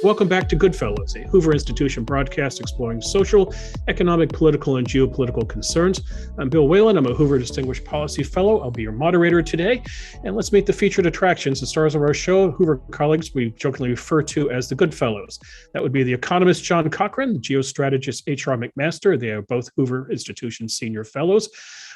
Welcome back to Goodfellows, a Hoover Institution broadcast exploring social, economic, political, and geopolitical concerns. I'm Bill Whalen. I'm a Hoover Distinguished Policy Fellow. I'll be your moderator today. And let's meet the featured attractions, the stars of our show, Hoover colleagues we jokingly refer to as the Goodfellows. That would be the economist John Cochrane, the geostrategist H.R. McMaster. They are both Hoover Institution senior fellows.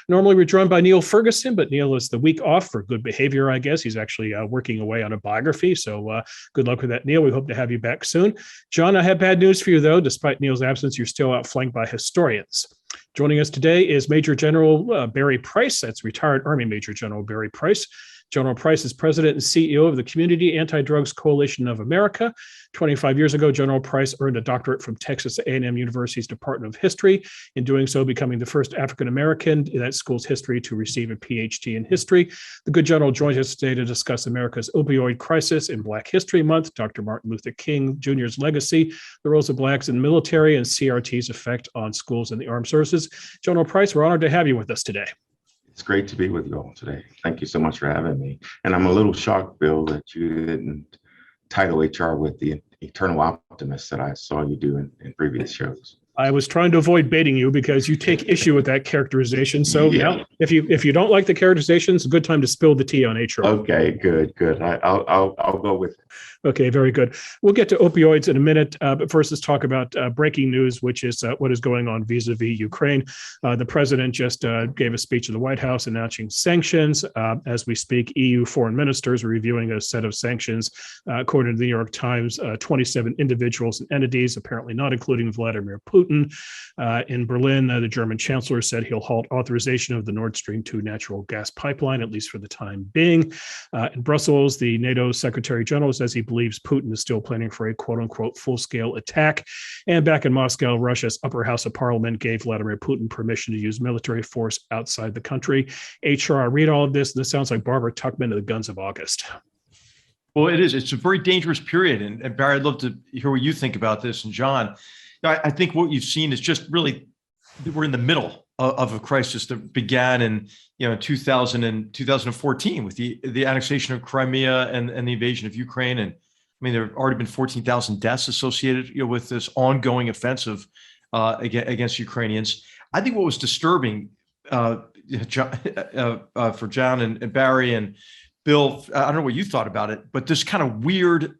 Normally, we're joined by Neil Ferguson, but Neil is the week off for good behavior, I guess. He's actually working away on a biography, so good luck with that, Neil. We hope to have you back soon. John, I have bad news for you, though. Despite Neil's absence, you're still outflanked by historians. Joining us today is Major General Barry Price. That's retired Army Major General Barry Price. General Price is president and CEO of the Community Anti-Drugs Coalition of America. 25 years ago, General Price earned a doctorate from Texas A&M University's Department of History, in doing so becoming the first African-American in that school's history to receive a PhD in history. The good general joins us today to discuss America's opioid crisis in Black History Month, Dr. Martin Luther King Jr.'s legacy, the roles of Blacks in the military, and CRT's effect on schools and the armed services. General Price, we're honored to have you with us today. It's great to be with you all today. Thank you so much for having me. And I'm a little shocked, Bill, that you didn't title HR with the eternal optimist that I saw you do in previous shows. I was trying to avoid baiting you because you take issue with that characterization. So yeah, if you don't like the characterization, it's a good time to spill the tea on HR. Okay, good. I'll go with it. Okay, very good. We'll get to opioids in a minute, but first let's talk about breaking news, which is what is going on vis-a-vis Ukraine. The president just gave a speech in the White House announcing sanctions. As we speak, EU foreign ministers are reviewing a set of sanctions. According to the New York Times, 27 individuals and entities, apparently not including Vladimir Putin. In Berlin, the German chancellor said he'll halt authorization of the Nord Stream 2 natural gas pipeline, at least for the time being. In Brussels, the NATO Secretary General says he believes Putin is still planning for a quote-unquote full-scale attack. And back in Moscow, Russia's upper house of parliament gave Vladimir Putin permission to use military force outside the country. HR, I read all of this, and this sounds like Barbara Tuchman of the Guns of August. Well, it is. It's a very dangerous period. And Barry, I'd love to hear what you think about this. And John, I think what you've seen is just really, we're in the middle of a crisis that began in 2000 and 2014 with the annexation of Crimea and the invasion of Ukraine. And I mean, there have already been 14,000 deaths associated with this ongoing offensive against Ukrainians. I think what was disturbing for John and Barry and Bill, I don't know what you thought about it, but this kind of weird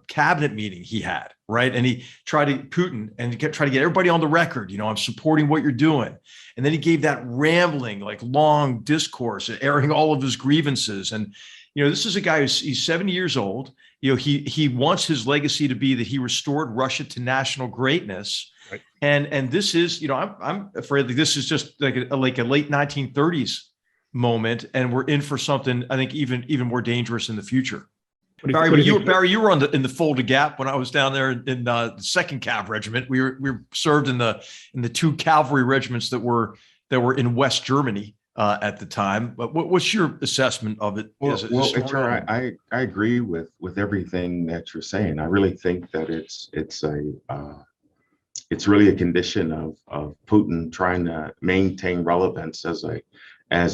cabinet meeting he had, right? And he tried to Putin and try to get everybody on the record. I'm supporting what you're doing. And then he gave that rambling, like long discourse, airing all of his grievances. And this is a guy he's 70 years old. He wants his legacy to be that he restored Russia to national greatness. Right. And this is, I'm afraid that this is just like a late 1930s moment, and we're in for something I think even more dangerous in the future. Barry, you were in the Fulda Gap when I was down there in the 2nd Cav Regiment. We were served in the 2 cavalry regiments that were in West Germany at the time. But what's your assessment of it? I agree with everything that you're saying. I really think that it's really a condition of Putin trying to maintain relevance as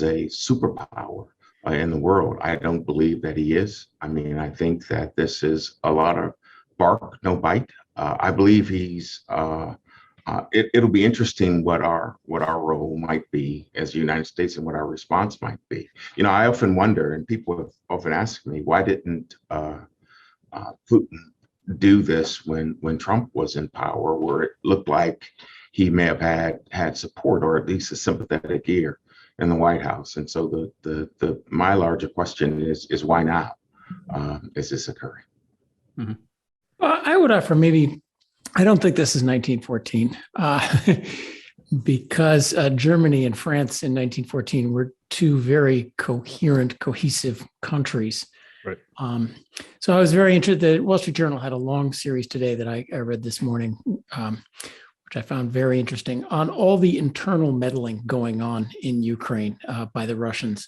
a superpower in the world. I don't believe that he is. I mean, I think that this is a lot of bark, no bite. I believe he's. It'll be interesting what our role might be as the United States and what our response might be. I often wonder, and people have often asked me, why didn't Putin do this when Trump was in power, where it looked like he may have had support or at least a sympathetic ear in the White House. And so my larger question is why now is this occurring? Mm-hmm. Well, I would offer I don't think this is 1914 because Germany and France in 1914 were two very cohesive countries. Right. So I was very interested. The Wall Street Journal had a long series today that I read this morning, which I found very interesting, on all the internal meddling going on in Ukraine by the Russians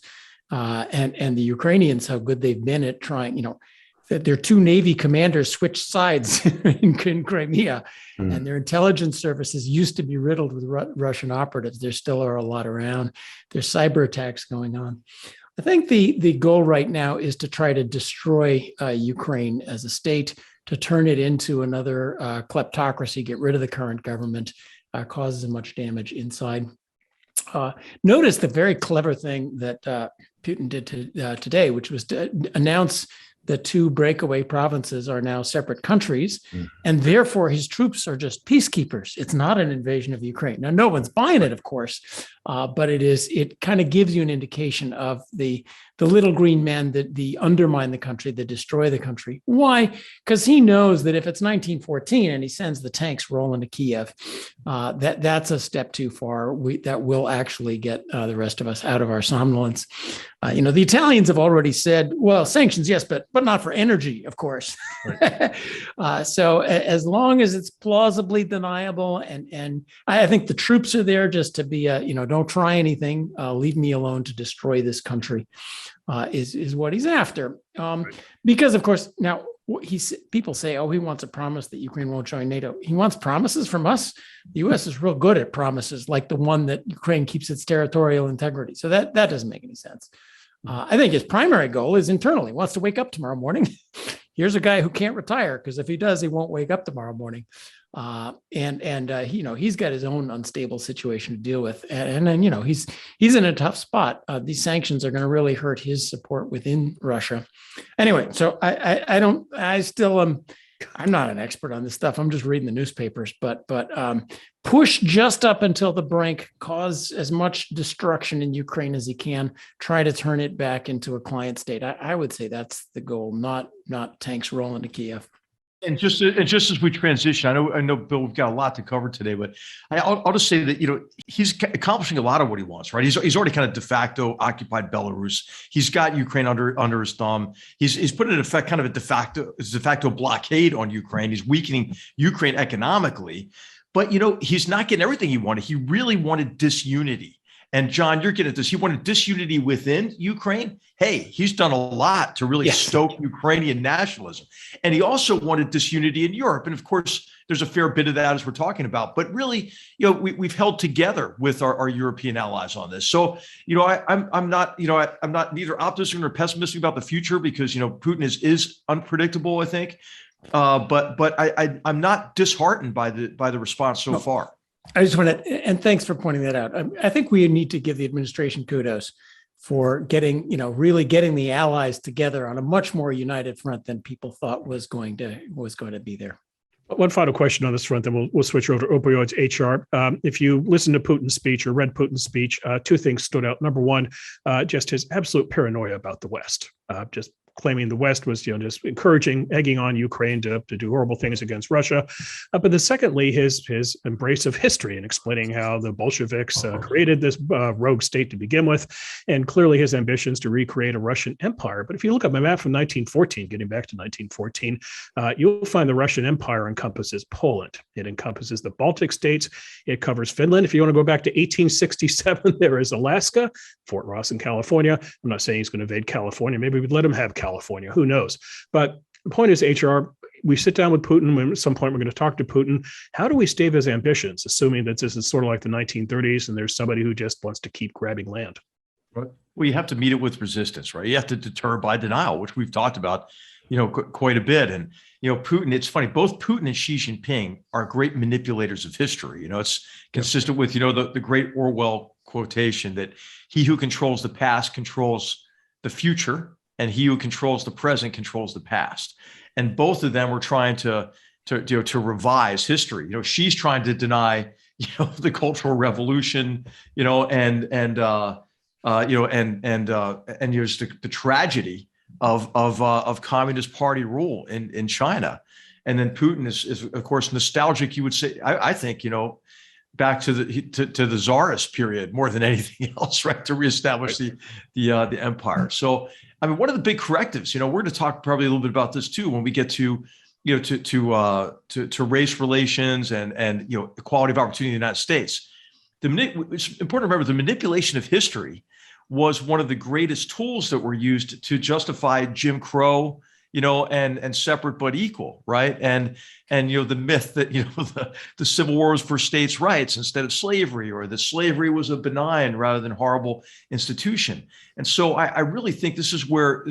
and the Ukrainians, how good they've been at trying, that their 2 Navy commanders switched sides in Crimea, and their intelligence services used to be riddled with Russian operatives. There still are a lot around. There's cyber attacks going on. I think the goal right now is to try to destroy Ukraine as a state, to turn it into another kleptocracy, get rid of the current government, causes as much damage inside. Notice the very clever thing that Putin did today, which was to announce the two breakaway provinces are now separate countries, and therefore his troops are just peacekeepers. It's not an invasion of Ukraine. Now, no one's buying it, of course, but it kind of gives you an indication of the little green men that undermine the country, that destroy the country. Why? Because he knows that if it's 1914 and he sends the tanks rolling to Kiev, that's a step too far. That will actually get the rest of us out of our somnolence. The Italians have already said, well, sanctions, yes, but not for energy, of course. Right. So as long as it's plausibly deniable, and I think the troops are there just to be, don't try anything, leave me alone to destroy this country, is what he's after. Right. Because, of course, now people say, oh, he wants a promise that Ukraine won't join NATO. He wants promises from us. The U.S. is real good at promises, like the one that Ukraine keeps its territorial integrity. So that doesn't make any sense. I think his primary goal is internal. He wants to wake up tomorrow morning. Here's a guy who can't retire, because if he does, he won't wake up tomorrow morning. He's got his own unstable situation to deal with, and then he's in a tough spot. These sanctions are going to really hurt his support within Russia. Anyway, so I'm not an expert on this stuff. I'm just reading the newspapers, but push just up until the brink, cause as much destruction in Ukraine as he can, try to turn it back into a client state. I would say that's the goal, not tanks rolling to Kiev. And just as we transition, I know, Bill, we've got a lot to cover today, but I'll just say that he's accomplishing a lot of what he wants, right? He's already kind of de facto occupied Belarus. He's got Ukraine under his thumb. He's put in effect kind of a de facto blockade on Ukraine. He's weakening Ukraine economically, but he's not getting everything he wanted. He really wanted disunity. And John, you're getting at this. He wanted disunity within Ukraine. Hey, he's done a lot to really stoke Ukrainian nationalism. And he also wanted disunity in Europe. And of course, there's a fair bit of that as we're talking about. But really, we've held together with our European allies on this. So, I'm not neither optimistic nor pessimistic about the future, because Putin is unpredictable, I think. But I'm not disheartened by the response so far. I just want to, and thanks for pointing that out. I think we need to give the administration kudos for really getting the allies together on a much more united front than people thought was going to be there. One final question on this front, then we'll switch over to opioids HR. If you listen to Putin's speech or read Putin's speech, two things stood out. Number one, just his absolute paranoia about the West, just claiming the West was, just encouraging, egging on Ukraine to do horrible things against Russia. But then secondly, his embrace of history and explaining how the Bolsheviks created this rogue state to begin with, and clearly his ambitions to recreate a Russian empire. But if you look at my map from 1914, getting back to 1914, you'll find the Russian Empire encompasses Poland. It encompasses the Baltic states. It covers Finland. If you want to go back to 1867, there is Alaska, Fort Ross in California. I'm not saying he's going to invade California. Maybe we'd let him have California. Who knows? But the point is, HR, we sit down with Putin. At some point, we're going to talk to Putin. How do we stave his ambitions, assuming that this is sort of like the 1930s and there's somebody who just wants to keep grabbing land? Well, you have to meet it with resistance, right? You have to deter by denial, which we've talked about, quite a bit. And, Putin, it's funny, both Putin and Xi Jinping are great manipulators of history. It's consistent with, the great Orwell quotation that he who controls the past controls the future, and he who controls the present controls the past. And both of them were trying to revise history. She's trying to deny, the Cultural Revolution, and just the tragedy of Communist Party rule in China. And then Putin is of course nostalgic. You would say, I think, back to the Tsarist period more than anything else, right? To reestablish the empire. So, I mean, one of the big correctives, we're going to talk probably a little bit about this too when we get to race relations and equality of opportunity in the United States. It's important to remember the manipulation of history was one of the greatest tools that were used to justify Jim Crow, and separate but equal, right? And the myth that the Civil War was for states' rights instead of slavery, or that slavery was a benign rather than horrible institution. And so I really think this is where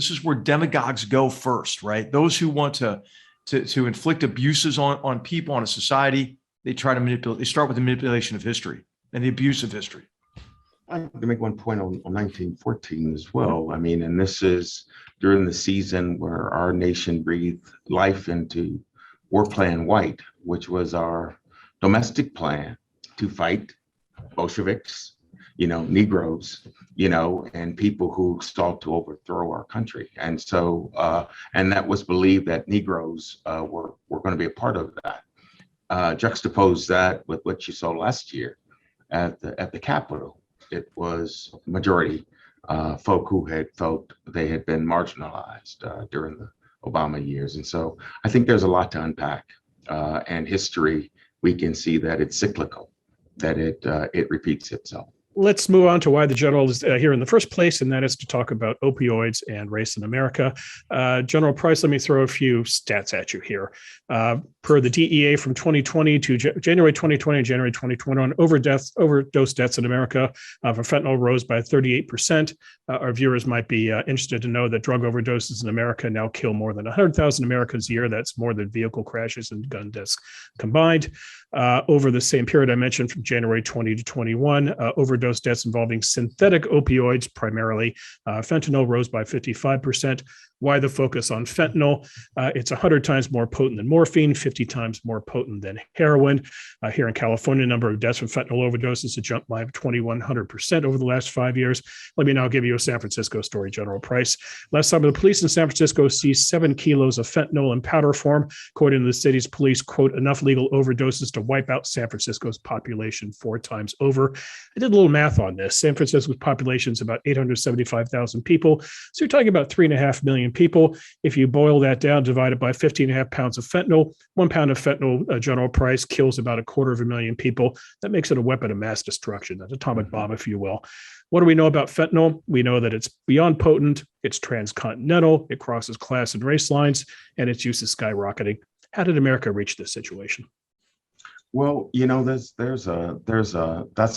demagogues go first, right? Those who want to to inflict abuses on people, on a society, they try to manipulate. They start with the manipulation of history and the abuse of history. I'd like to make one point on 1914 as well. I mean, and this is during the season where our nation breathed life into War Plan White, which was our domestic plan to fight Bolsheviks, Negroes, and people who sought to overthrow our country. And so, and that was believed that Negroes were going to be a part of that. Juxtapose that with what you saw last year at the Capitol. It was majority folk who had felt they had been marginalized during the Obama years. And so I think there's a lot to unpack. And history, we can see that it's cyclical, that it repeats itself. Let's move on to why the general is here in the first place, and that is to talk about opioids and race in America. General Price, let me throw a few stats at you here. Per the DEA from 2020 to January 2020 and January 2021, overdose deaths in America for fentanyl rose by 38%. Our viewers might be interested to know that drug overdoses in America now kill more than 100,000 Americans a year. That's more than vehicle crashes and gun deaths combined. Over the same period I mentioned, from January 20 to 21, overdose deaths involving synthetic opioids, primarily fentanyl, rose by 55%. Why the focus on fentanyl? It's 100 times more potent than morphine, 50 times more potent than heroin. Here in California, the number of deaths from fentanyl overdoses has jumped by 2,100% over the last 5 years. Let me now give you a San Francisco story, General Price. Last summer, the police in San Francisco seized 7 kilos of fentanyl in powder form. According to the city's police, quote, enough legal overdoses to wipe out San Francisco's population 4 times over. I did a little math on this. San Francisco's population is about 875,000 people. So you're talking about 3.5 million people. If you boil that down, divide it by 15.5 pounds of fentanyl, 1 pound of fentanyl, General Price, kills about 250,000 people. That makes it a weapon of mass destruction, an atomic bomb, if you will. What do we know about fentanyl? We know that it's beyond potent, it's transcontinental, it crosses class and race lines, and its use is skyrocketing. How did America reach this situation? Well, that's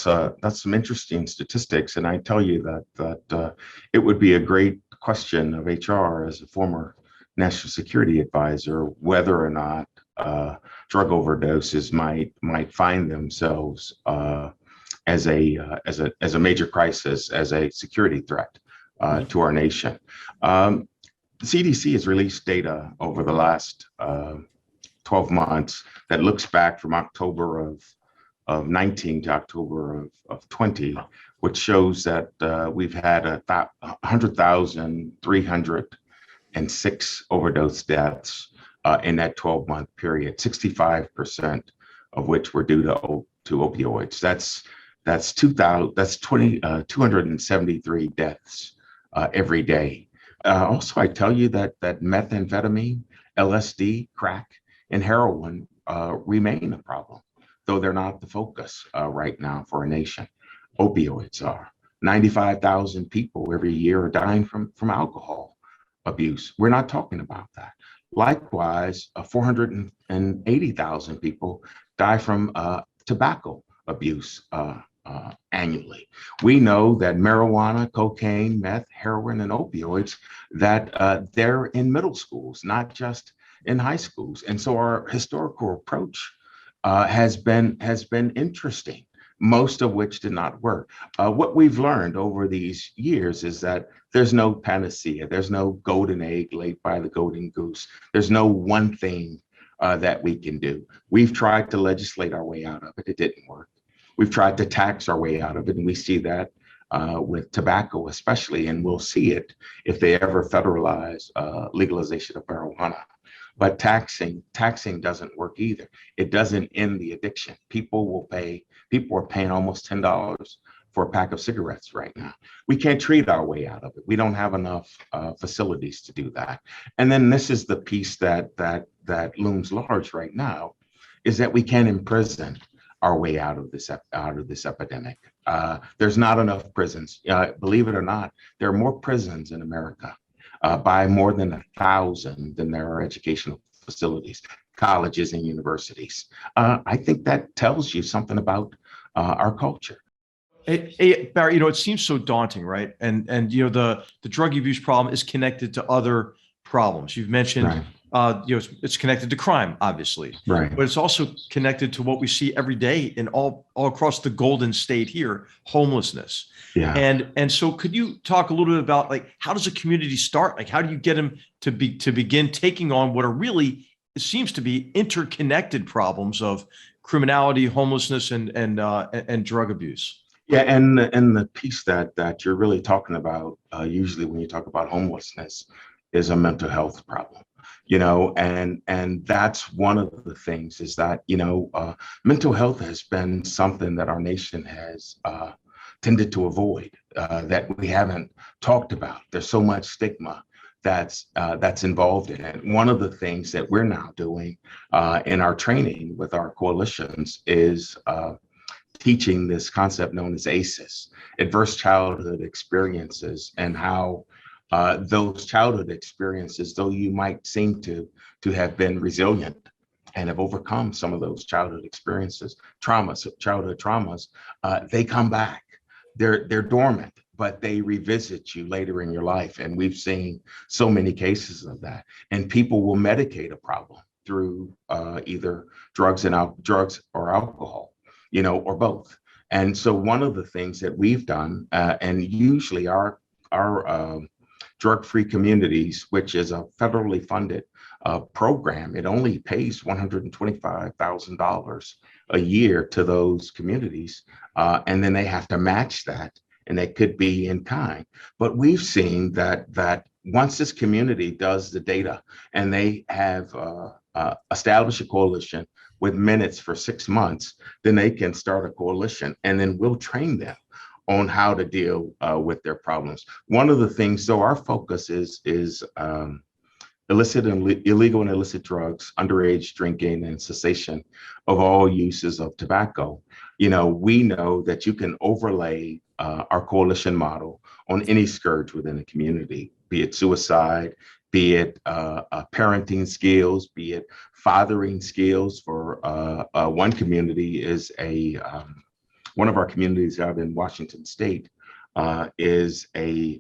some interesting statistics, and I tell you that it would be a great question of HR as a former national security advisor whether or not drug overdoses might find themselves as a major crisis, as a security threat to our nation. The CDC has released data over the last 12 months that looks back from October of 19 to October of 20, which shows that we've had 100,306 overdose deaths in that 12-month period, 65% of which were due to opioids. That's 273 deaths every day. Also, I tell you that methamphetamine, LSD, crack, and heroin remain a problem, though they're not the focus right now for our nation. Opioids are. 95,000 people every year are dying from alcohol abuse. We're not talking about that. Likewise, 480,000 people die from tobacco abuse annually. We know that marijuana, cocaine, meth, heroin, and opioids, that they're in middle schools, not just in high schools. And so our historical approach has been interesting, most of which did not work. What we've learned over these years is that there's no panacea. There's no golden egg laid by the golden goose. There's no one thing that we can do. We've tried to legislate our way out of it. It didn't work. We've tried to tax our way out of it, and we see that with tobacco especially, and we'll see it if they ever federalize legalization of marijuana. But taxing doesn't work either. It doesn't end the addiction. People are paying almost $10 for a pack of cigarettes right now. We can't treat our way out of it. We don't have enough facilities to do that. And then this is the piece that looms large right now, is that we can't imprison our way out of this epidemic. There's not enough prisons. Believe it or not, there are more prisons in America by more than 1,000 than there are educational facilities, colleges and universities. I think that tells you something about our culture. Hey, Barry, it seems so daunting, right? And the drug abuse problem is connected to other problems. You've mentioned it's connected to crime, obviously, Right. but it's also connected to what we see every day in all across the Golden State here, homelessness. Yeah. And so could you talk a little bit about like, how does a community start? Like, how do you get them to begin taking on what are really, it seems to be interconnected problems of criminality, homelessness, and drug abuse? Yeah, and the piece that you're really talking about, usually when you talk about homelessness, is a mental health problem. And that's one of the things is that mental health has been something that our nation has tended to avoid, that we haven't talked about. There's so much stigma that's involved in it. One of the things that we're now doing in our training with our coalitions is teaching this concept known as ACEs, adverse childhood experiences, and how those childhood experiences, though you might seem to have been resilient and have overcome some of those childhood experiences, childhood traumas, they come back. They're dormant, but they revisit you later in your life. And we've seen so many cases of that. And people will medicate a problem through either drugs or alcohol, or both. And so one of the things that we've done, and usually our drug-free communities, which is a federally funded program, it only pays $125,000 a year to those communities, and then they have to match that, and it could be in kind. But we've seen that once this community does the data and they have established a coalition with minutes for 6 months, then they can start a coalition, and then we'll train them on how to deal with their problems. One of the things, so our focus is illegal and illicit drugs, underage drinking, and cessation of all uses of tobacco. We know that you can overlay our coalition model on any scourge within a community, be it suicide, be it parenting skills, be it fathering skills. For one community is one of our communities out in Washington State is a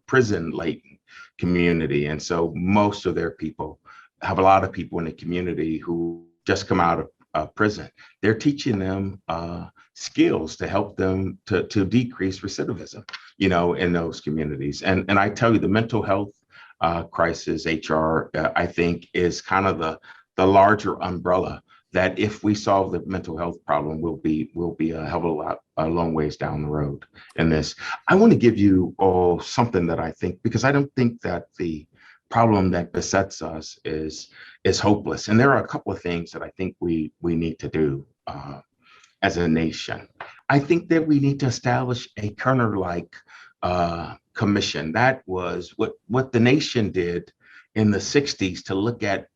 prison-laden community. And so most of their people have a lot of people in the community who just come out of prison. They're teaching them skills to help them to decrease recidivism, in those communities. And I tell you, the mental health crisis, HR, I think is kind of the larger umbrella that if we solve the mental health problem, we'll be a hell of a long ways down the road in this. I want to give you all something that I think, because I don't think that the problem that besets us is hopeless. And there are a couple of things that I think we need to do as a nation. I think that we need to establish a Kerner-like commission. That was what the nation did in the 60s to look at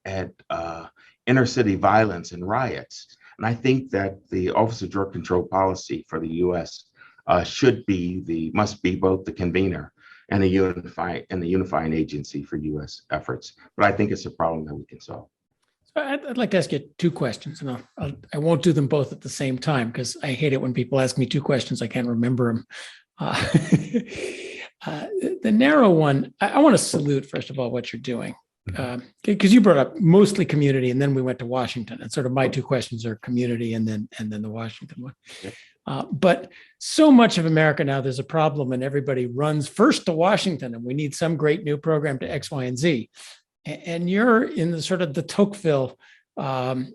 inner city violence and riots. And I think that the Office of Drug Control Policy for the U.S. must be both the convener and the unifying agency for U.S. efforts. But I think it's a problem that we can solve. So I'd like to ask you two questions, and I won't do them both at the same time because I hate it when people ask me two questions. I can't remember them. The narrow one, I want to salute, first of all, what you're doing. Because you brought up mostly community, and then we went to Washington, and sort of my two questions are community and then the Washington one. But so much of America now, there's a problem, and everybody runs first to Washington, and we need some great new program to X, Y, and Z. And you're in the sort of the Tocqueville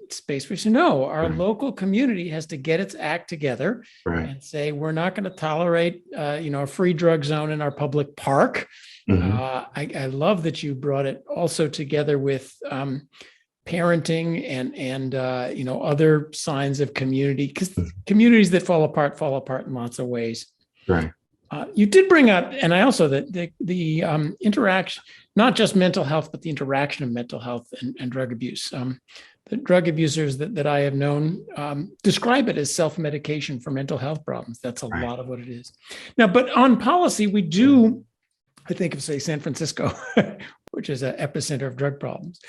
space where you say, no, our local community has to get its act together and say, we're not going to tolerate, a free drug zone in our public park. I love that you brought it also together with parenting and other signs of community, because communities that fall apart in lots of ways. Right. You did bring up, and I also the interaction, not just mental health, but the interaction of mental health and drug abuse. The drug abusers that I have known describe it as self-medication for mental health problems. That's a lot of what it is. Now, but on policy, we do, I think of, say, San Francisco, which is an epicenter of drug problems.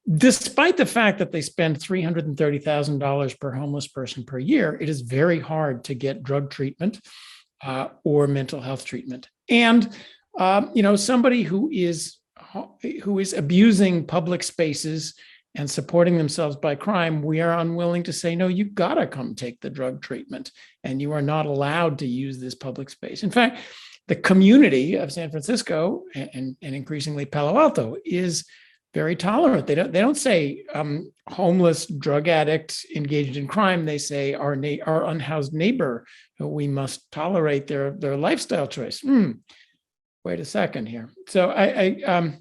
Despite the fact that they spend $330,000 per homeless person per year, it is very hard to get drug treatment or mental health treatment. And, somebody who is who is abusing public spaces and supporting themselves by crime, we are unwilling to say, no, you gotta come take the drug treatment, and you are not allowed to use this public space. In fact, the community of San Francisco and increasingly Palo Alto is very tolerant. They don't say homeless drug addict engaged in crime. They say our unhoused neighbor, we must tolerate their lifestyle choice. Wait a second here. So I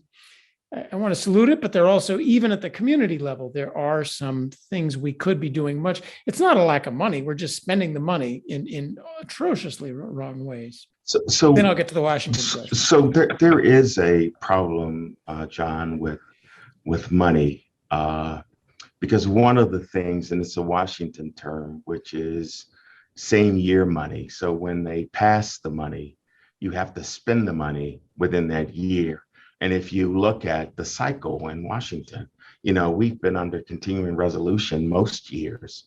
want to salute it, but there are also, even at the community level, there are some things we could be doing much. It's not a lack of money. We're just spending the money in atrociously wrong ways. So then I'll get to the Washington question. So there is a problem, John, with money, because one of the things, and it's a Washington term, which is same year money. So when they pass the money, you have to spend the money within that year. And if you look at the cycle in Washington, we've been under continuing resolution most years.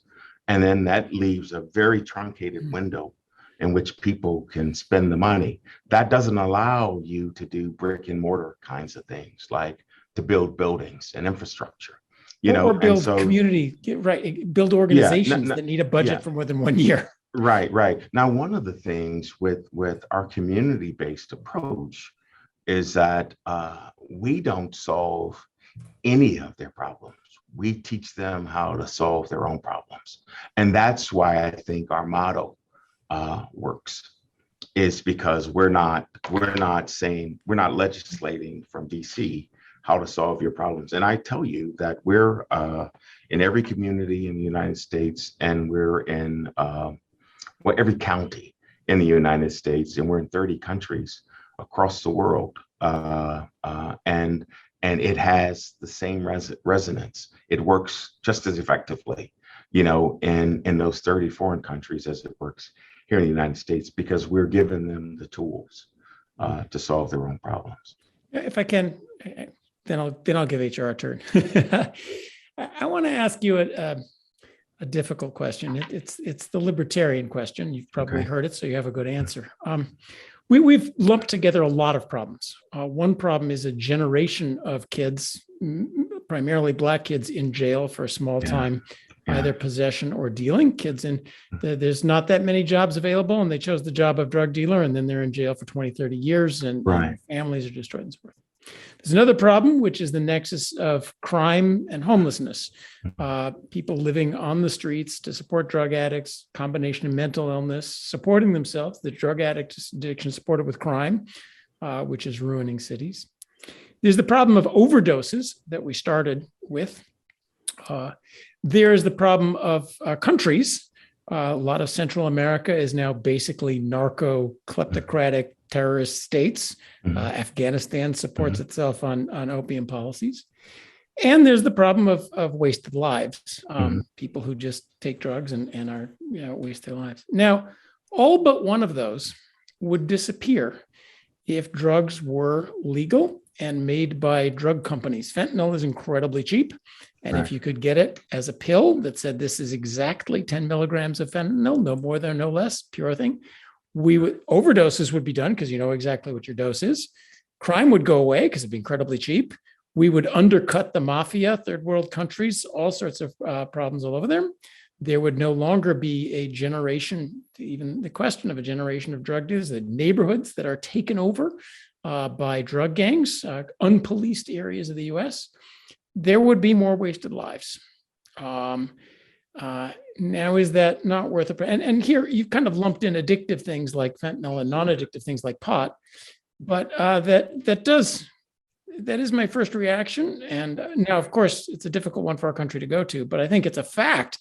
And then that leaves a very truncated window in which people can spend the money. That doesn't allow you to do brick and mortar kinds of things, like to build buildings and infrastructure. Or build community, right? Build organizations that need a budget for more than 1 year. Right. Now, one of the things with our community-based approach is that we don't solve any of their problems. We teach them how to solve their own problems. And that's why I think our motto works, is because we're not legislating from DC how to solve your problems. And I tell you that we're in every community in the United States, and we're in every county in the United States, and we're in 30 countries across the world. And it has the same resonance. It works just as effectively, in those 30 foreign countries as it works here in the United States, because we're giving them the tools to solve their own problems. If I can, then I'll give HR a turn. I want to ask you a difficult question. It's the libertarian question. You've probably heard it, so you have a good answer. We've lumped together a lot of problems. One problem is a generation of kids, primarily Black kids, in jail for small time, either possession or dealing. Kids there's not that many jobs available, and they chose the job of drug dealer, and then they're in jail for 20, 30 years, and families are destroyed and so forth. There's another problem, which is the nexus of crime and homelessness. People living on the streets to support drug addicts, combination of mental illness, supporting themselves, the drug addiction supported with crime, which is ruining cities. There's the problem of overdoses that we started with. There's the problem of countries. A lot of Central America is now basically narco-kleptocratic terrorist states. Afghanistan supports itself on opium policies. And there's the problem of wasted lives, people who just take drugs and are waste their lives. Now, all but one of those would disappear if drugs were legal and made by drug companies. Fentanyl is incredibly cheap. And if you could get it as a pill that said this is exactly 10 milligrams of fentanyl, no more than no less, pure thing, overdoses would be done because you know exactly what your dose is. Crime would go away because it'd be incredibly cheap. We would undercut the mafia, third world countries, all sorts of problems all over there. There would no longer be a generation, even the question of a generation of drug dealers, the neighborhoods that are taken over by drug gangs, unpoliced areas of the US. There would be more wasted lives. Now, is that not worth it? And here you've kind of lumped in addictive things like fentanyl and non-addictive things like pot, but that is my first reaction. And now, of course, it's a difficult one for our country to go to, but I think it's a fact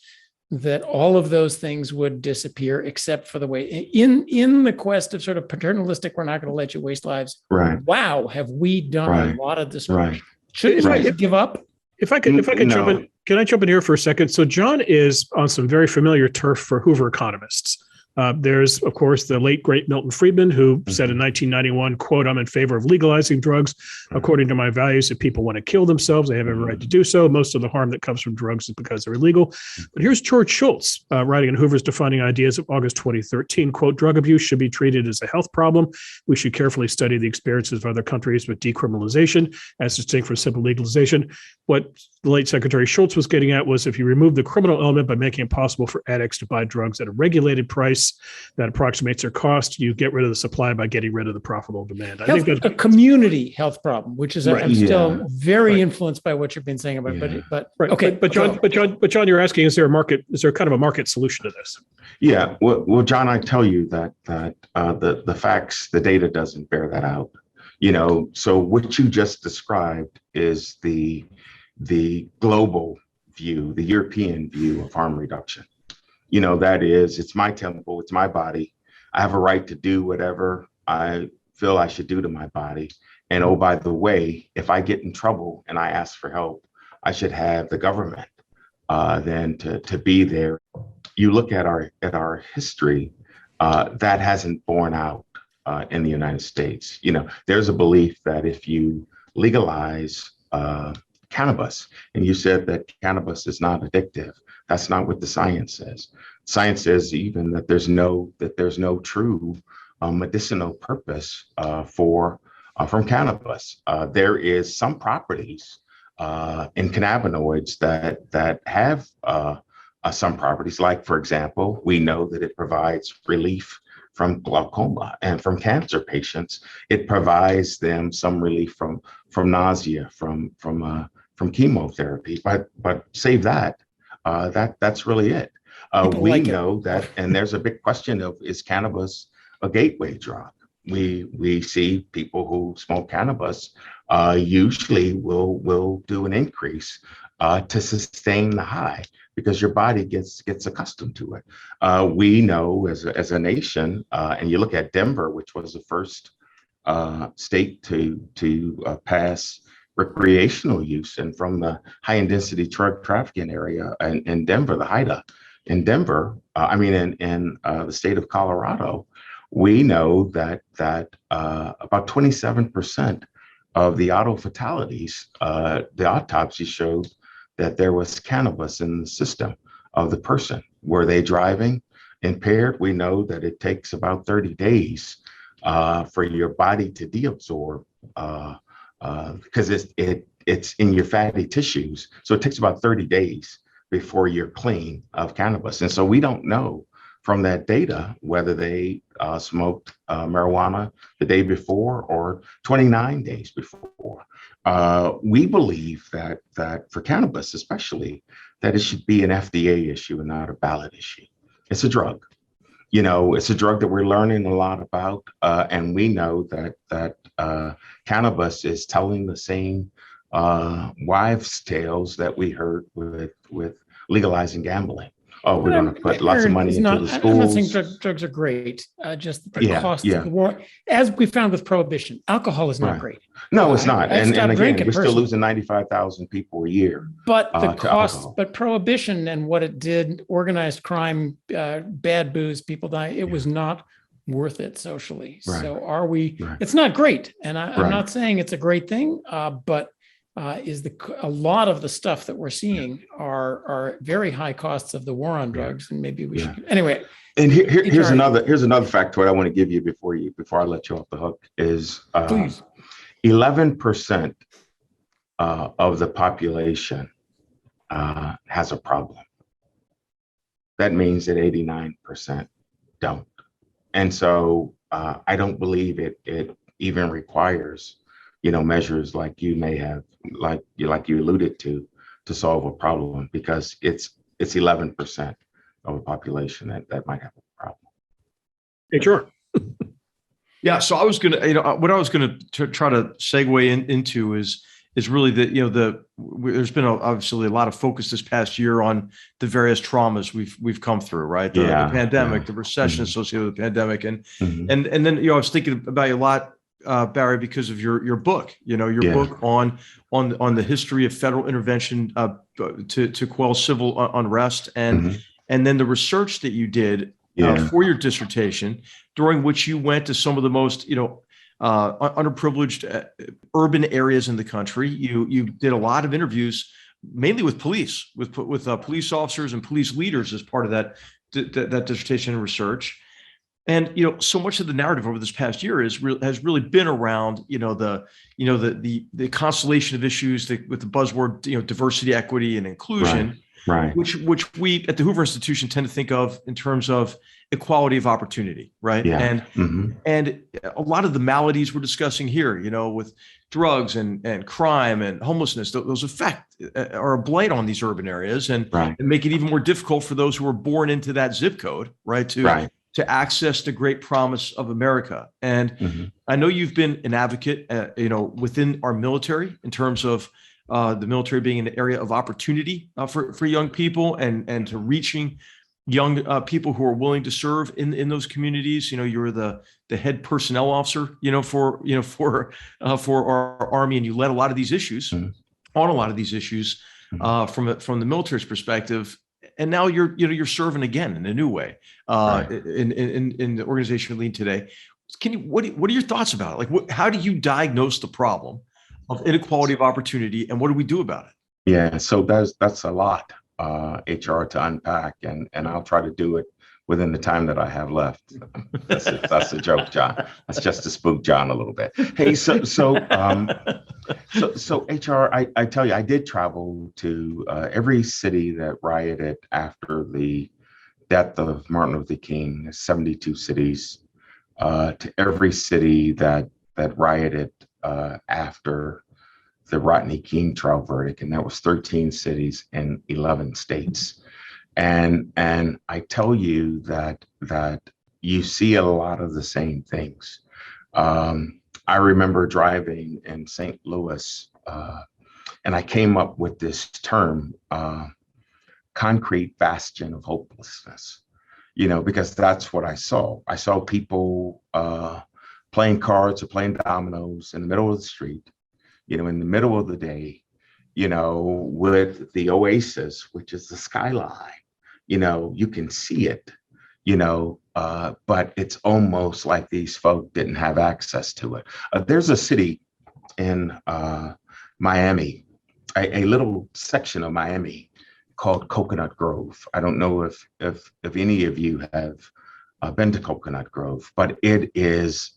that all of those things would disappear except for the way in the quest of sort of paternalistic, we're not going to let you waste lives. Right. Wow, have we done a lot of destruction? Right. Shouldn't I give up? If I can jump in, can I jump in here for a second? So John is on some very familiar turf for Hoover economists. There's, of course, the late, great Milton Friedman, who said in 1991, quote, "I'm in favor of legalizing drugs according to my values. If people want to kill themselves, they have every right to do so. Most of the harm that comes from drugs is because they're illegal." But here's George Shultz writing in Hoover's Defining Ideas of August 2013, quote, "Drug abuse should be treated as a health problem. We should carefully study the experiences of other countries with decriminalization as distinct from simple legalization." What the late Secretary Shultz was getting at was if you remove the criminal element by making it possible for addicts to buy drugs at a regulated price that approximates their cost, you get rid of the supply by getting rid of the profitable demand. I think that's a community health problem, which is Right. I'm still very influenced by what you've been saying about. But right. Okay, But John, you're asking, is there a market? Is there kind of a market solution to this? Yeah. Well, John, I tell you that the facts, the data doesn't bear that out. So what you just described is the global view, the European view of harm reduction. That is, it's my temple, it's my body. I have a right to do whatever I feel I should do to my body. And oh, by the way, if I get in trouble and I ask for help, I should have the government then to be there. You look at our history, that hasn't borne out in the United States. There's a belief that if you legalize cannabis, and you said that cannabis is not addictive, that's not what the science says. Science says even that there's no true medicinal purpose from cannabis. There is some properties in cannabinoids that have some properties, like, for example, we know that it provides relief from glaucoma, and from cancer patients, it provides them some relief from nausea, from chemotherapy. But save that, that's really it. We like know that, and there's a big question of, is cannabis a gateway drug? We see people who smoke cannabis usually will do an increase to sustain the high, because your body gets accustomed to it. We know as a nation, and you look at Denver, which was the first state to pass recreational use, and from the high intensity drug trafficking area in Denver, the HIDTA in Denver, in the state of Colorado, we know that about 27% of the auto fatalities, the autopsy showed that there was cannabis in the system of the person. Were they driving impaired? We know that it takes about 30 days for your body to deabsorb, because it's in your fatty tissues. So it takes about 30 days before you're clean of cannabis. And so we don't know from that data whether they smoked marijuana the day before or 29 days before. We believe that for cannabis especially, that it should be an FDA issue and not a ballot issue. It's a drug. It's a drug that we're learning a lot about, and we know that cannabis is telling the same wives' tales that we heard with legalizing gambling. Oh, we're going to put lots of money into the schools. I'm not saying drugs are great. Just the cost of the war, as we found with prohibition, alcohol is not great. No, it's not. And again, we're still losing 95,000 people a year. But the cost, but prohibition and what it did, organized crime, bad booze, people die. It was not worth it socially. Right. So are we? Right. It's not great, and I'm not saying it's a great thing, but. A lot of the stuff that we're seeing are very high costs of the war on drugs, and maybe we should anyway. And here's another factoid I want to give you before I let you off the hook is 11% of the population has a problem. That means that 89% don't, and so I don't believe it even requires measures like you may have, like you alluded to solve a problem, because it's 11% of a population that might have a problem. Hey, sure. Yeah. So I was going to, what I was going to try to segue into is really there's been obviously a lot of focus this past year on the various traumas we've come through, right? The pandemic, the recession associated with the pandemic, and then I was thinking about you a lot, Barry, because of your book, book on the history of federal intervention to quell civil unrest, and then the research that you did Yeah. for your dissertation, during which you went to some of the most, underprivileged urban areas in the country. You did a lot of interviews, mainly with police, with police officers and police leaders as part of that dissertation and research. And so much of the narrative over this past year has really been around the constellation of issues with the buzzword diversity, equity, and inclusion, right. which we at the Hoover Institution tend to think of in terms of equality of opportunity, right? Yeah. And a lot of the maladies we're discussing here, with drugs and crime and homelessness, those are a blight on these urban areas and make it even more difficult for those who were born into that zip code, right? To access the great promise of America. And I know you've been an advocate, within our military in terms of the military being an area of opportunity for young people and to reaching young people who are willing to serve in those communities. You're the head personnel officer, for our Army, and you led a lot of these issues on a lot of these issues from the military's perspective. And now you're serving again in a new way in the organization we lead today. What are your thoughts about it? Like, how do you diagnose the problem of inequality of opportunity, and what do we do about it? Yeah, so that's a lot, HR, to unpack, and I'll try to do it within the time that I have left. That's a joke, John. That's just to spook John a little bit. Hey, so HR, I tell you, I did travel to every city that rioted after the death of Martin Luther King, 72 cities, to every city that rioted after the Rodney King trial verdict, and that was 13 cities in 11 states. And I tell you that you see a lot of the same things. I remember driving in St. Louis, and I came up with this term, concrete bastion of hopelessness, because that's what I saw. I saw people playing cards or playing dominoes in the middle of the street, in the middle of the day, with the oasis, which is the skyline. You can see it, but it's almost like these folk didn't have access to it. There's a city in Miami, a little section of Miami called Coconut Grove. I don't know if any of you have been to Coconut Grove, but it is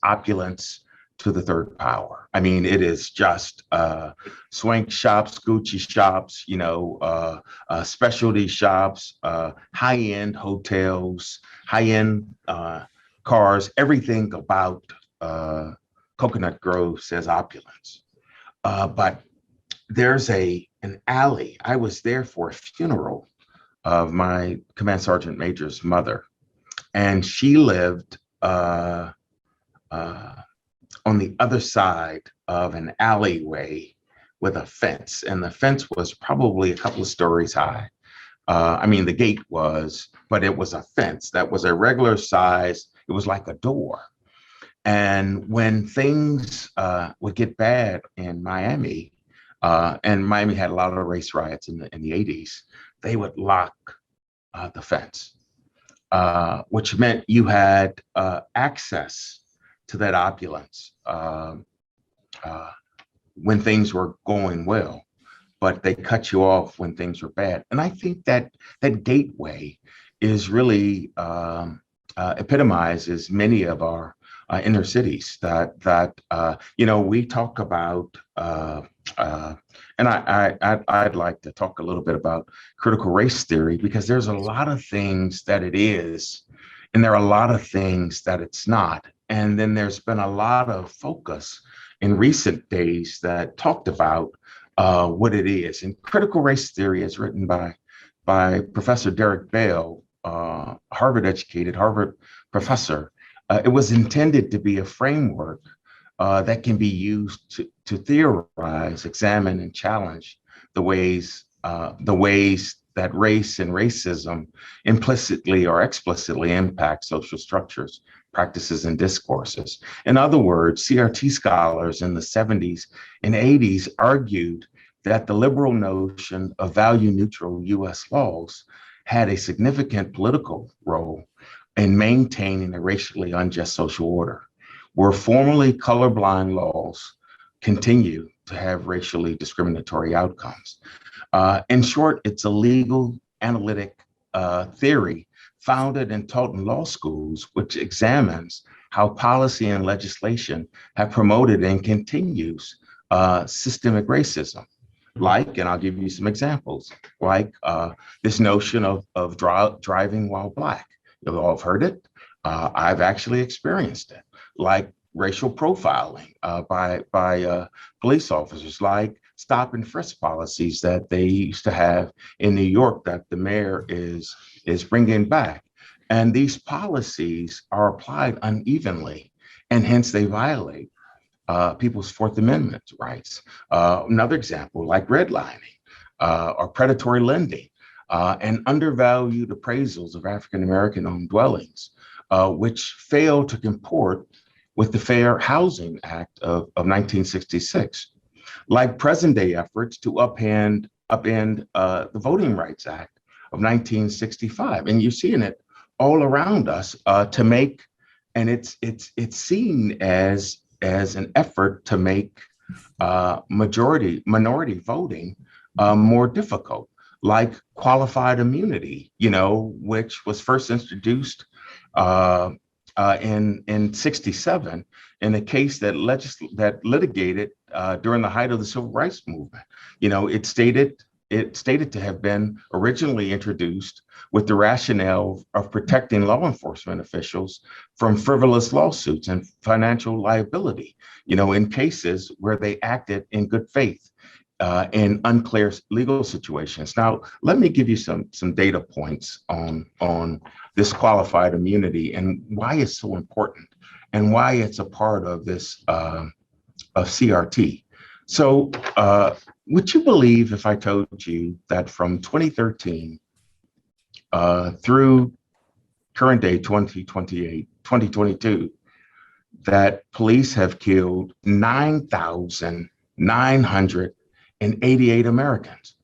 opulence to the third power. I mean, it is just swank shops, Gucci shops, specialty shops, high-end hotels, high-end cars. Everything about Coconut Grove says opulence. But there's an alley. I was there for a funeral of my Command Sergeant Major's mother, and she lived on the other side of an alleyway with a fence, and the fence was probably a couple of stories high. The gate was, but it was a fence that was a regular size. It was like a door. And when things would get bad in Miami, and Miami had a lot of race riots in the 80s, they would lock the fence, which meant you had access to that opulence when things were going well, but they cut you off when things were bad. And I think that gateway is really epitomizes many of our inner cities that we talk about, and I'd like to talk a little bit about critical race theory, because there's a lot of things that it is, and there are a lot of things that it's not. And then there's been a lot of focus in recent days that talked about what it is. And critical race theory is written by Professor Derek Bell, Harvard-educated Harvard professor. It was intended to be a framework that can be used to theorize, examine, and challenge the ways that race and racism implicitly or explicitly impact social structures, practices, and discourses. In other words, CRT scholars in the 70s and 80s argued that the liberal notion of value-neutral U.S. laws had a significant political role in maintaining a racially unjust social order, where formerly colorblind laws continue to have racially discriminatory outcomes. In short, it's a legal analytic theory founded and taught in law schools, which examines how policy and legislation have promoted and continues systemic racism. Like, and I'll give you some examples, like this notion of driving while Black. You've all heard it. I've actually experienced it. Like racial profiling by police officers, like stop and frisk policies that they used to have in New York that the mayor is bringing back. And these policies are applied unevenly, and hence they violate people's Fourth Amendment rights. Another example, like redlining or predatory lending and undervalued appraisals of African-American owned dwellings, which fail to comport with the Fair Housing Act of 1966, like present-day efforts to upend the Voting Rights Act of 1965. And you're seeing it all around us to make, and it's seen as an effort to make minority voting more difficult, like qualified immunity, which was first introduced in 67 in a case that litigated during the height of the Civil Rights Movement. It stated to have been originally introduced with the rationale of protecting law enforcement officials from frivolous lawsuits and financial liability, in cases where they acted in good faith in unclear legal situations. Now, let me give you some data points on this qualified immunity and why it's so important and why it's a part of this of CRT. So would you believe if I told you that from 2013 through current day 2022, that police have killed 9,988 Americans?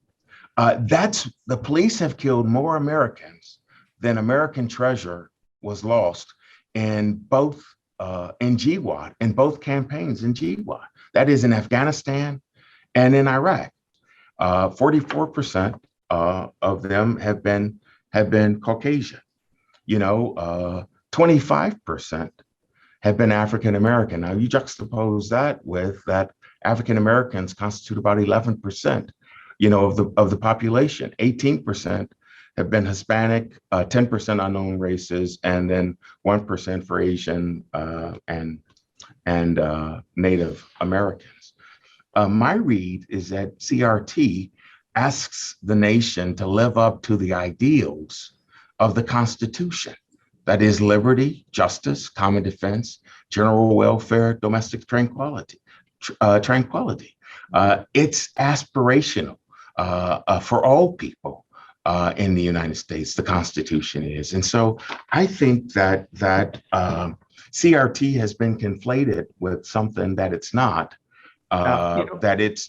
The police have killed more Americans than American treasure was lost in both in GWAT, in both campaigns in GWAT. That is in Afghanistan and in Iraq. 44% of them have been Caucasian. 25% have been African American. Now you juxtapose that with that African Americans constitute about 11%, of the population. 18% have been Hispanic, 10% unknown races, and then 1% for Asian and Native Americans. My read is that CRT asks the nation to live up to the ideals of the Constitution. That is liberty, justice, common defense, general welfare, domestic tranquility. It's aspirational for all people in the United States, the Constitution is. And so I think that CRT has been conflated with something that it's not. That it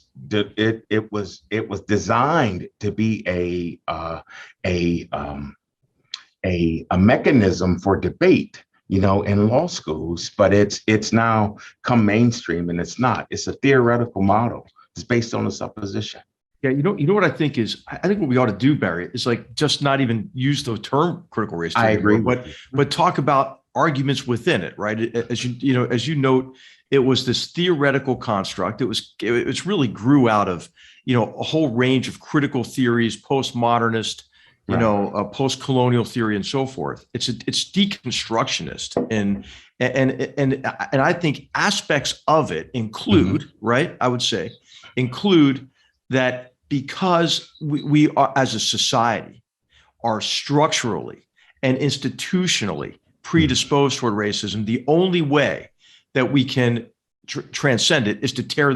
was designed to be a mechanism for debate, in law schools, but it's now come mainstream, and it's not. It's a theoretical model. It's based on a supposition. Yeah, you know what I think is, I think what we ought to do, Barry, is like just not even use the term critical race theory. I agree, but talk about arguments within it, right? As you note, it was this theoretical construct. It really grew out of a whole range of critical theories, postmodernist, post-colonial theory, and so forth. It's deconstructionist, and I think aspects of it include, right? I would say include that because we are, as a society, are structurally and institutionally predisposed toward racism. The only way that we can transcend it is to tear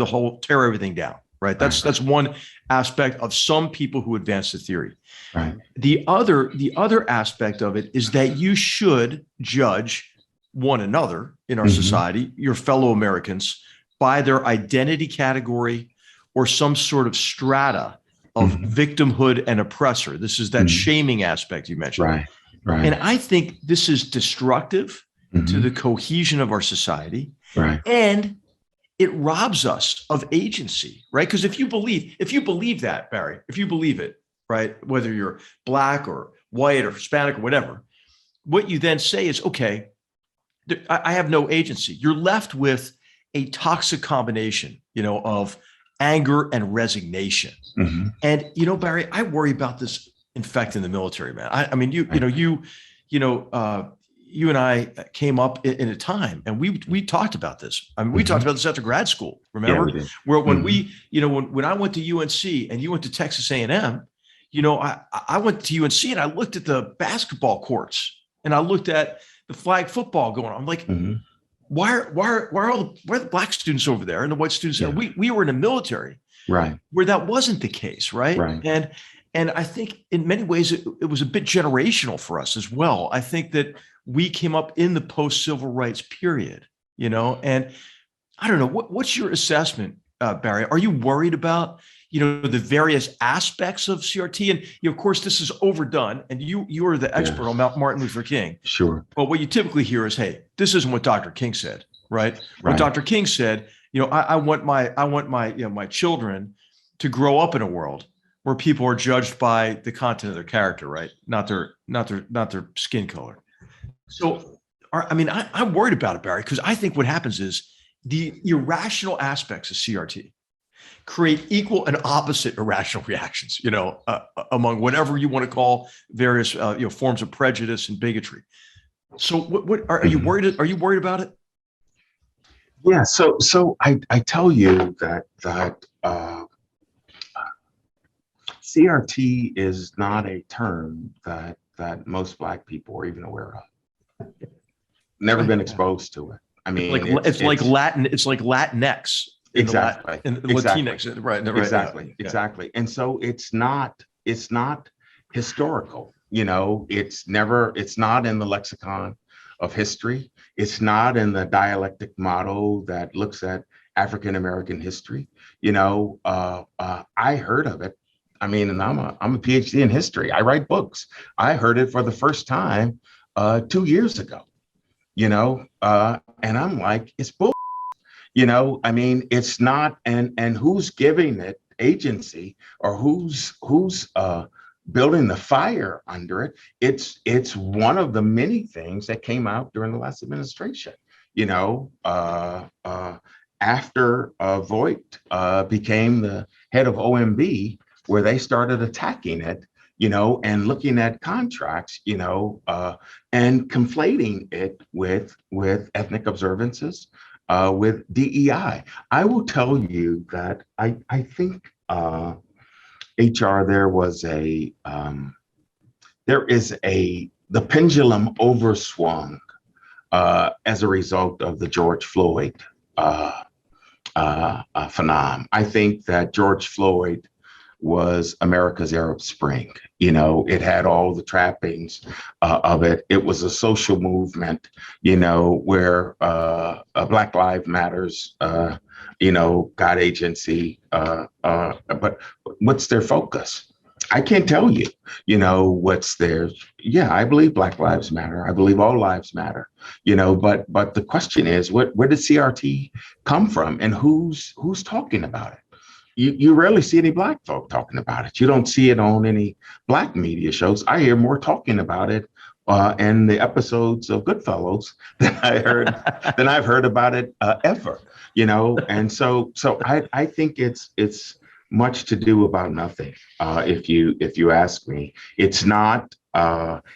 everything down. Right. That's one aspect of some people who advance the theory. Right. The other aspect of it is that you should judge one another in our society, your fellow Americans, by their identity category or some sort of strata of victimhood and oppressor. This is that shaming aspect you mentioned. Right. Right. And I think this is destructive to the cohesion of our society. Right. And it robs us of agency, right? Because if you believe that, Barry, if you believe it, right, whether you're Black or white or Hispanic or whatever, what you then say is, okay, I have no agency. You're left with a toxic combination, of anger and resignation. And, Barry, I worry about this infecting the military, man. I mean, you and I came up in a time, and we talked about this. I mean, we talked about this after grad school. Remember, Yeah, we did. where when when I went to UNC and you went to Texas A&M, I went to UNC and I looked at the basketball courts and I looked at the flag football going on. I'm like, why are the Black students over there and the white students? Yeah. We were in a military, right, where that wasn't the case, right? Right. And I think in many ways it was a bit generational for us as well. I think that we came up in the post-civil rights period, and I don't know, what's your assessment, Barry? Are you worried about, the various aspects of CRT? And of course, this is overdone, and you are the expert on Martin Luther King. Sure. But what you typically hear is, hey, this isn't what Dr. King said, right? What Right. Dr. King said, I want my my children to grow up in a world where people are judged by the content of their character, right? Not their skin color. So, I'm worried about it, Barry, because I think what happens is the irrational aspects of CRT create equal and opposite irrational reactions, among whatever you want to call various, forms of prejudice and bigotry. So, what are you worried? Are you worried about it? Yeah. So I tell you that CRT is not a term that most Black people are even aware of. Never been exposed to it. I mean, it's like Latin. It's like Latinx. Exactly. Latinx. Right. Exactly. Yeah. Exactly. And so it's not historical. It's not in the lexicon of history. It's not in the dialectic model that looks at African American history. I heard of it. I mean, and I'm a PhD in history. I write books. I heard it for the first time 2 years ago. And I'm like, it's bull. I mean, it's not, and who's giving it agency, or who's building the fire under it? It's one of the many things that came out during the last administration. After Voigt became the head of OMB, where they started attacking it, and looking at contracts, and conflating it with ethnic observances, with DEI. I will tell you that I think HR, the pendulum overswung as a result of the George Floyd phenomenon. I think that George Floyd was America's Arab Spring. It had all the trappings of it. It was a social movement, where Black Lives Matters, got agency. But what's their focus? I can't tell you, what's theirs. Yeah, I believe Black Lives Matter. I believe all lives matter, but the question is, where did CRT come from, and who's talking about it? You rarely see any Black folk talking about it. You don't see it on any Black media shows. I hear more talking about it in the episodes of Goodfellas than I've heard about it ever. And so I think it's much to do about nothing. If you ask me, it's not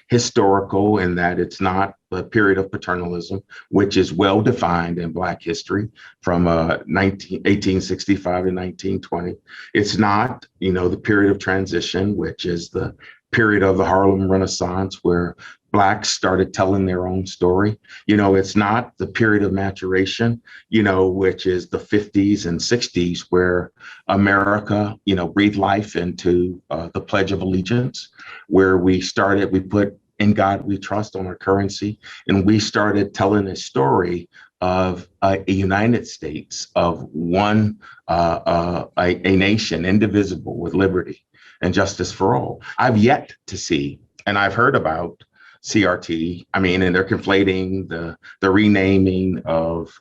historical in that it's not the period of paternalism, which is well defined in Black history from 1865 to 1920. It's not, the period of transition, which is the period of the Harlem Renaissance, where Blacks started telling their own story. It's not the period of maturation, which is the 50s and 60s, where America, breathed life into the Pledge of Allegiance, where we put "In God We Trust" on our currency, and we started telling a story of a United States, of one, a nation indivisible with liberty and justice for all. I've yet to see, and I've heard about CRT. I mean, and they're conflating the renaming of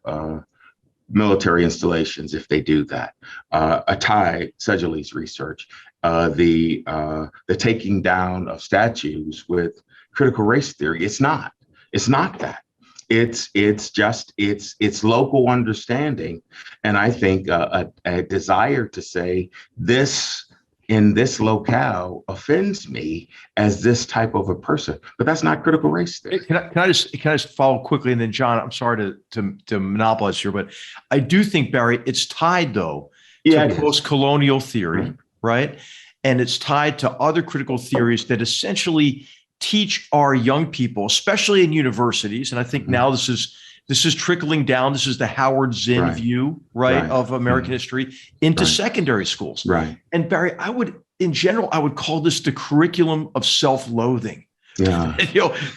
military installations if they do that. Atai Sedgley's research, the taking down of statues with critical race theory. It's not that. It's local understanding, and I think a desire to say this in this locale offends me as this type of a person, but that's not critical race theory. Can I just follow quickly, and then John, I'm sorry to monopolize here, but I do think, Barry, it's tied though to post-colonial theory, right? And it's tied to other critical theories that essentially teach our young people, especially in universities. And I think now this is trickling down. This is the Howard Zinn view, right, of American history into secondary schools. Right. And Barry, in general, I would call this the curriculum of self-loathing. Yeah.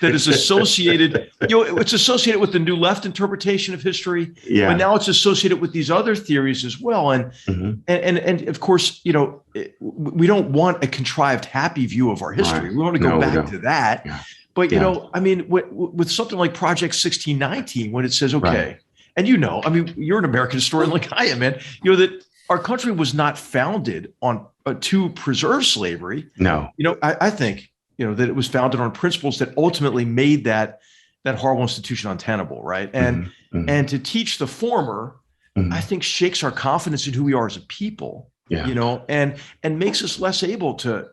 That is associated, it's associated with the New Left interpretation of history. Yeah. But now it's associated with these other theories as well. And and of course, we don't want a contrived, happy view of our history. Right. We want to go back to that. Yeah. But, I mean, with something like Project 1619, when it says, okay, and you're an American historian like I am, man, that our country was not founded on to preserve slavery. No. I think, that it was founded on principles that ultimately made that horrible institution untenable, right? And and to teach the former, I think shakes our confidence in who we are as a people, and makes us less able to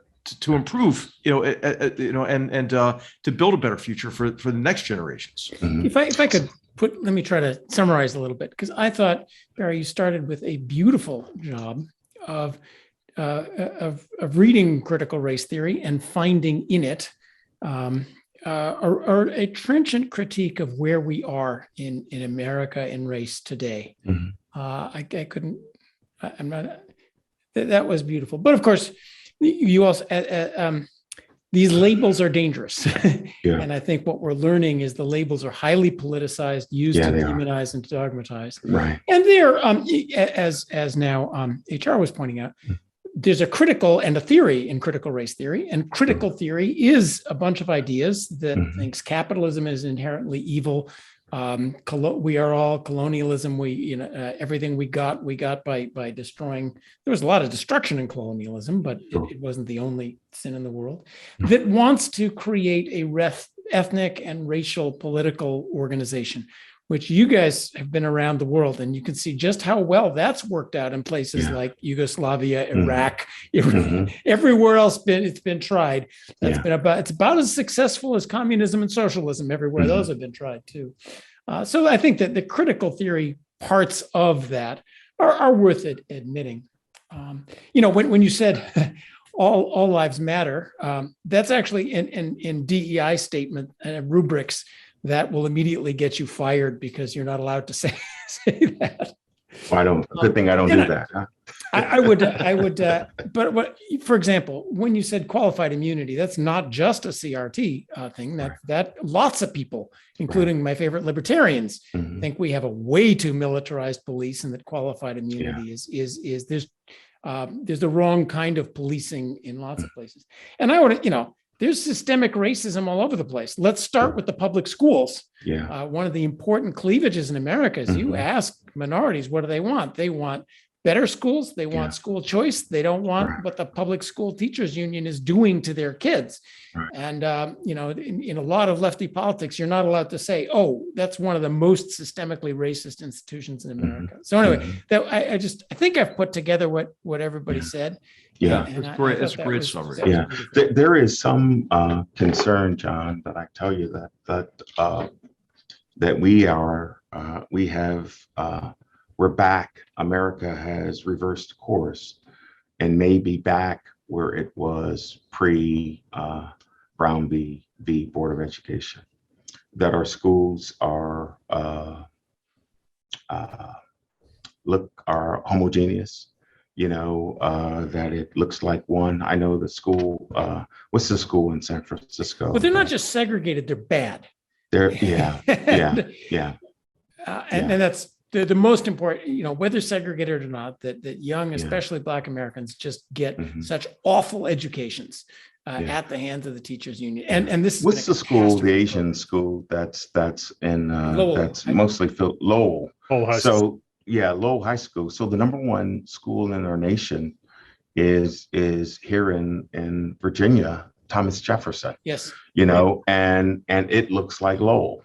improve, and to build a better future for the next generations. If I could let me try to summarize a little bit, because I thought, Barry, you started with a beautiful job of reading critical race theory and finding in it a trenchant critique of where we are in America in race today. I couldn't. I'm not. That was beautiful, but of course, you also these labels are dangerous, and I think what we're learning is the labels are highly politicized, used to demonize and to dogmatize. Right, and they're as now HR was pointing out. There's a critical and a theory in critical race theory, and critical theory is a bunch of ideas that thinks capitalism is inherently evil. We are all colonialism. Everything we got by destroying. There was a lot of destruction in colonialism, but it wasn't the only sin in the world. That wants to create a ethnic and racial political organization, which you guys have been around the world, and you can see just how well that's worked out in places like Yugoslavia, Iraq, everywhere else. It's been tried. It's about as successful as communism and socialism everywhere. Those have been tried too. So I think that the critical theory parts of that are worth it admitting. When you said all lives matter, that's actually in DEI statement rubrics. That will immediately get you fired because you're not allowed to say that. Well, good thing I don't do that. Huh? I would. But for example, when you said qualified immunity, that's not just a CRT thing. That lots of people, including my favorite libertarians, think we have a way too militarized police, and that qualified immunity is there's the wrong kind of policing in lots of places. And I would, there's systemic racism all over the place. Let's start with the public schools. One of the important cleavages in America is you ask minorities, what do they want? They want better schools. They want school choice. They don't want what the public school teachers union is doing to their kids. And, in a lot of lefty politics, you're not allowed to say, oh, that's one of the most systemically racist institutions in America. So anyway, I think I've put together what everybody said. That's great. That's a great summary. There is some concern, John, that I tell you that we're back. America has reversed course and may be back where it was pre Brown v. Board of Education. That our schools are homogeneous. That it looks like one. I know the school. What's the school in San Francisco? But they're not just segregated; they're bad. And that's the most important. Whether segregated or not, that young, especially Black Americans, just get such awful educations Yeah. at the hands of the teachers union. And this is What's the school, the Asian school that's in Lowell. that's mostly Lowell. Lowell High School. So yeah, Lowell High School. So the number one school in our nation is here in Virginia, Thomas Jefferson. Yes. You know, and it looks like Lowell.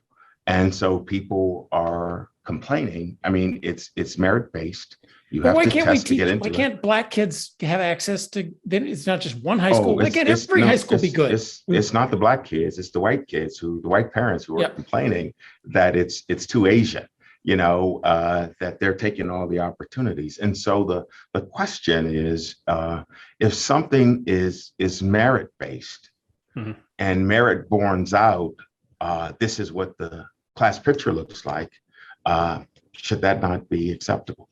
And so people are complaining. I mean, it's merit based. You But have why to can't we test to teach? get into Why it. can't Black kids have access to? Then it's not just one high Oh, school. Why can't every high school be good? It's not the Black kids, it's the white kids the white parents who are Yep. complaining that it's too Asian, you know, that they're taking all the opportunities. And so the question is, if something is merit based Mhm. and merit borns out, this is what the class picture looks like. Should that not be acceptable?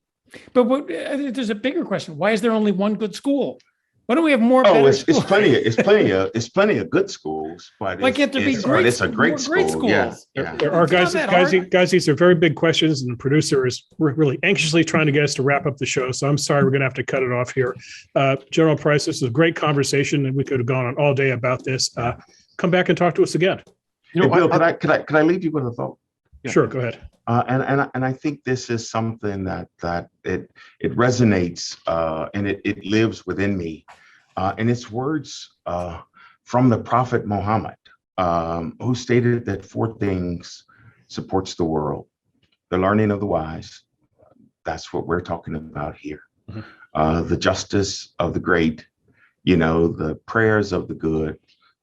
But there's a bigger question. Why is there only one good school? Why don't we have more? Oh, better it's schools? plenty of good schools, but Why can't there be but it's a more great great school. Yeah, schools? yeah. There are It's not that hard. guys, these are very big questions, and the producer is really anxiously trying to get us to wrap up the show. So I'm sorry, we're going to have to cut it off here. General Price, this is a great conversation, and we could have gone on all day about this. Come back and talk to us again. You know, Hey, Bill, could I leave you with a thought? Yeah. Sure, go ahead. And I think this is something that it resonates and it lives within me. And it's words from the Prophet Muhammad, who stated that four things supports the world: the learning of the wise. That's what we're talking about here. Mhm. The justice of the great, you know, the prayers of the good,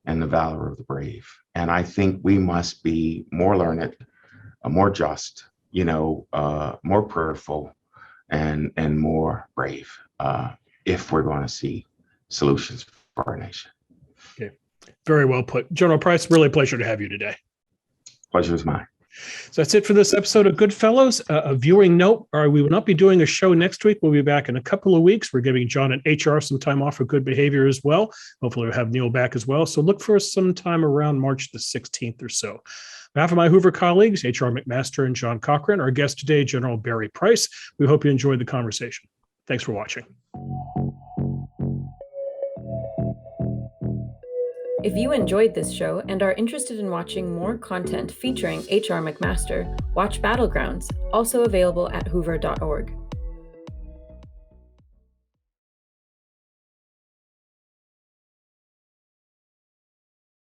and the valor of the brave. And I think we must be more learned, more just, you know, more prayerful, and more brave if we're going to see solutions for our nation. Okay, very well put. General Price, really a pleasure to have you today. Pleasure is mine. So that's it for this episode of Goodfellows. A viewing note, we will not be doing a show next week. We'll be back in a couple of weeks. We're giving John and HR some time off for good behavior as well. Hopefully we'll have Neil back as well. So look for us sometime around March the 16th or so. On behalf of my Hoover colleagues, HR McMaster and John Cochran, our guest today, General Barry Price, we hope you enjoyed the conversation. Thanks for watching. If you enjoyed this show and are interested in watching more content featuring HR McMaster, watch Battlegrounds, also available at hoover.org.